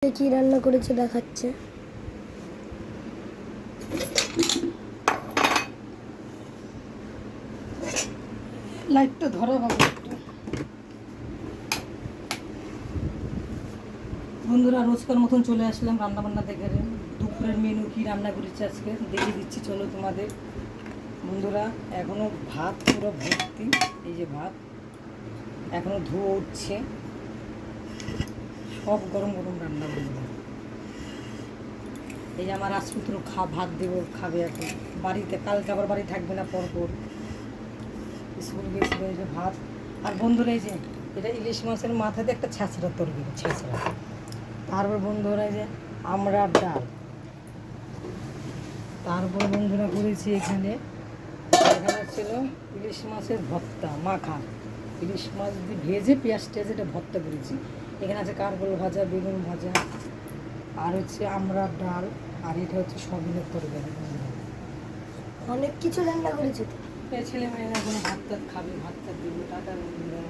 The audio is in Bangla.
কি রান্না করেছে দেখাচ্ছে। লাইটটা ধরা বাবু একটু। বন্ধুরা রোজকার মতন চলে আসলাম রান্না বান্না দেখে। দুপুরের মেনু কি রান্না করেছি আজকে দেখিয়ে দিচ্ছি, চলো তোমাদের। বন্ধুরা এখনো ভাত পুরো ভর্তি, এই যে ভাত এখনো ধুয়ে উঠছে, সব গরম গরম রান্না। বন্ধুরা এই যে আমার রাজপুত্র ভাত দেবো, খাবে এখন বাড়িতে, কালকে আবার বাড়ি থাকবে না, পরপর স্কুল গেছিল। এই যে ভাত। আর বন্ধুরা এই যে এটা ইলিশ মাছের মাথাতে একটা ছেঁচড়া তরকারি, ছেঁচড়া। তারপর বন্ধুরা এই যে আমড়ার ডাল। তারপর বন্ধুরা করেছি এখানে ছিল ইলিশ মাছের ভর্তা মাখা, ইলিশ মাছ দিয়ে ভেজে পেঁয়াজ টেজ এটা ভর্তা করেছি। এখানে আছে কারকোল ভাজা, বেগুন ভাজা, আর হচ্ছে আমড়ার ডাল, আর এটা হচ্ছে সবিনের তরকারি। অনেক কিছু রান্না করেছে তো। ছেলে মেয়েরা কোনো ভাত টাত খাবে, ভাত টাত দেবো, টাটা বন্ধুরা।